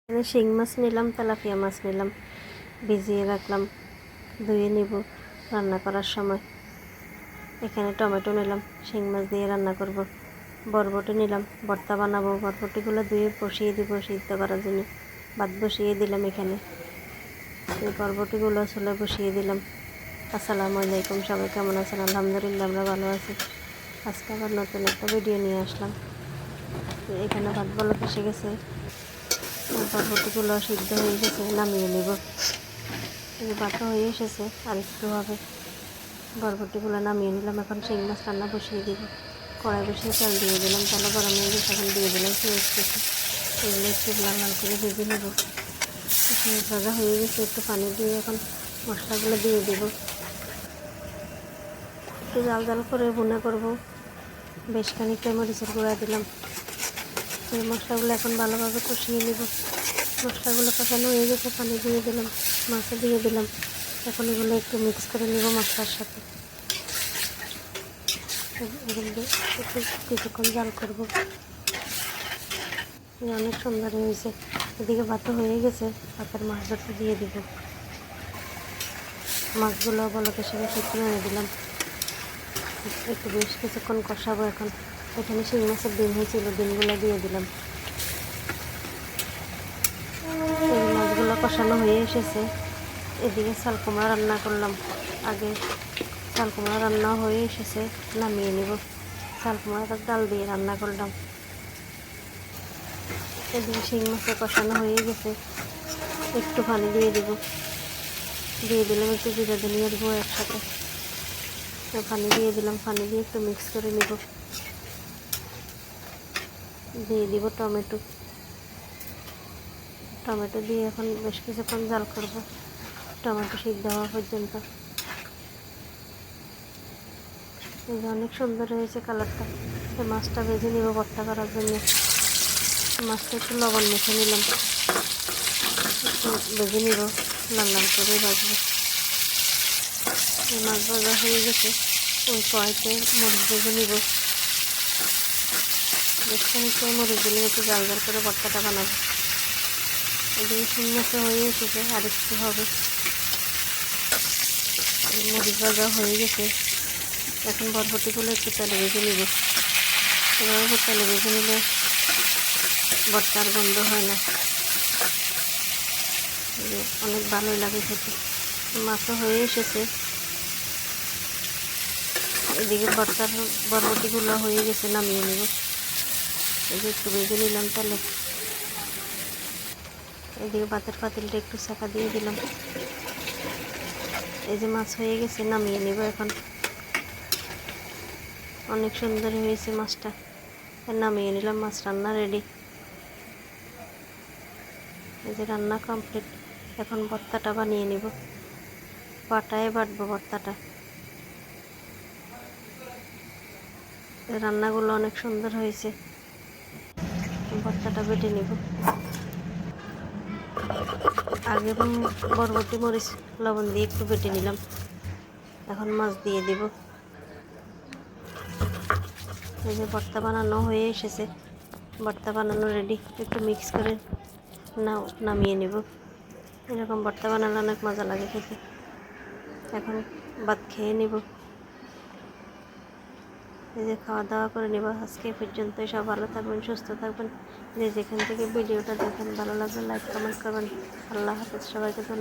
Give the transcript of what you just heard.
এখানে শিং মাছ নিলাম, তেলাপিয়া মাছ নিলাম, ভিজিয়ে রাখলাম, ধুয়ে নিব রান্না করার সময়। এখানে টমেটো নিলাম, শিং মাছ দিয়ে রান্না করব। বরবটি নিলাম, ভর্তা বানাবো। বরবটিগুলো ধুয়ে বসিয়ে দিব সিদ্ধ করার জন্য। ভাত বসিয়ে দিলাম এখানে, এই বরবটিগুলো চুলে বসিয়ে দিলাম। আসসালামু আলাইকুম, সবাই কেমন আছেন? আলহামদুলিল্লাহ আমরা ভালো আছি। আজকে আবার নতুন একটা ভিডিও নিয়ে আসলাম। এখানে ভাত বলক এসে গেছে, বরবটিগুলো সিদ্ধ হয়ে গেছে, নামিয়ে নিব। ভাতও হয়ে এসেছে, আর একটু হবে। বরবটিগুলো নামিয়ে নিলাম। এখন শিং মাছ রান্না বসিয়ে দিব। কড়াই বসিয়ে তেল দিয়ে দিলাম, তেল গরম হয়ে গেছে। এখন দিয়ে দিলাম পেঁয়াজ কুচি, এগুলো একটু লাল লাল করে ভেজে নেব। পেঁয়াজ ভাজা হয়ে গেছে, একটু পানি দিয়ে এখন মশলাগুলো দিয়ে দেব। একটু জাল জাল করে ভুনা করব। বেশ খানিকটা মরিচের গুঁড়া দিলাম। এই মশলাগুলো এখন ভালোভাবে কষিয়ে নেব। মশলাগুলো কষানো হয়ে গেছে, পানি দিয়ে দিলাম, মাছও দিয়ে দিলাম। এখন এগুলো একটু মিক্স করে নেব মশলার সাথে। এগুলো একটু কিছুক্ষণ জাল করব। অনেক সুন্দর হয়েছে। এদিকে ভাতও হয়ে গেছে, ভাতের মাছ ধরতে দিয়ে দিব। মাছগুলো বলকে সেটা একটু এনে দিলাম। একটু বেশ কিছুক্ষণ কষাবো। এখন এখানে শিং মাছের ডিম হয়েছিল, ডিমগুলো দিয়ে দিলাম। এই মাছগুলো কষানো হয়ে এসেছে। এদিকে চাল কুমড়া রান্না করলাম। আগে চাল কুমড়া রান্না হয়ে এসেছে, নামিয়ে নেব। চাল কুমড়াটা ডাল দিয়ে রান্না করলাম। এদিকে শিং মাছের কষানো হয়ে গেছে, একটু পানি দিয়ে দিব। দিয়ে দিলাম একটু জিরা ধনিয়া দেবো একসাথে। পানি দিয়ে দিলাম, পানি দিয়ে একটু মিক্স করে নেব। দিয়ে দিব টমেটো। টমেটো দিয়ে এখন বেশ কিছুক্ষণ জাল করব, টমেটো সিদ্ধ হওয়া পর্যন্ত। এই যে অনেক সুন্দর হয়েছে কালারটা। এই মাছটা ভেজে নিব ভর্তা করার জন্য। মাছটা একটু লবণ মেখে নিলাম, একটু ভেজে নিব, লাল লাল করে ভাজবো। এই মাছ ভাজা হয়ে গেছে, ওই কড়াইতে মরিচ ভেজে নিব। বেশ খানিকটা মরিচ দিলে একটু জাল জাল করে ভর্তাটা বানাবো। এদিকে শিং মাছও হয়ে এসেছে, আর একটু হবে। মরিচ ভাজা হয়ে গেছে, এখন বরবটিগুলো একটু তেলে ভেজে নিব। এভাবে তেলে ভেজে নিলে ভর্তার গন্ধ হয় না, অনেক ভালোই লাগে খেতে। মাছও হয়ে এসেছে। এদিকে ভর্তার বরবটিগুলো হয়ে গেছে, নামিয়ে নেব। এই যে একটু ভেজে নিলাম তেলে। এদিকে ভাতের পাতিলটা একটু ছাঁকা দিয়ে দিলাম। এই যে মাছ হয়ে গেছে, নামিয়ে নেব এখন। অনেক সুন্দর হয়েছে মাছটা, নামিয়ে নিলাম। মাছ রান্না রেডি। এই যে রান্না কমপ্লিট। এখন ভর্তাটা বানিয়ে নিব, পাটায় বাটবো ভর্তাটা। রান্নাগুলো অনেক সুন্দর হয়েছে। ভর্তাটা বেটে নিব। আগে বরবটি মরিচ লবণ দিয়ে একটু বেটে নিলাম। এখন মাছ দিয়ে দিব। এই যে ভর্তা বানানো হয়ে এসেছে, ভর্তা বানানো রেডি। একটু মিক্স করে নামিয়ে নেব। এরকম ভর্তা বানালে অনেক মজা লাগে খেতে। এখন ভাত খেয়ে নিব। এই যে খাওয়া দাওয়া করে নেব। আজকে পর্যন্ত সব ভালো থাকবেন, সুস্থ থাকবেন। যে যেখান থেকে ভিডিওটা দেখেন, ভালো লাগলে লাইক কমেন্ট করবেন। আল্লাহ হাফেজ, সবাইকে ধন্যবাদ।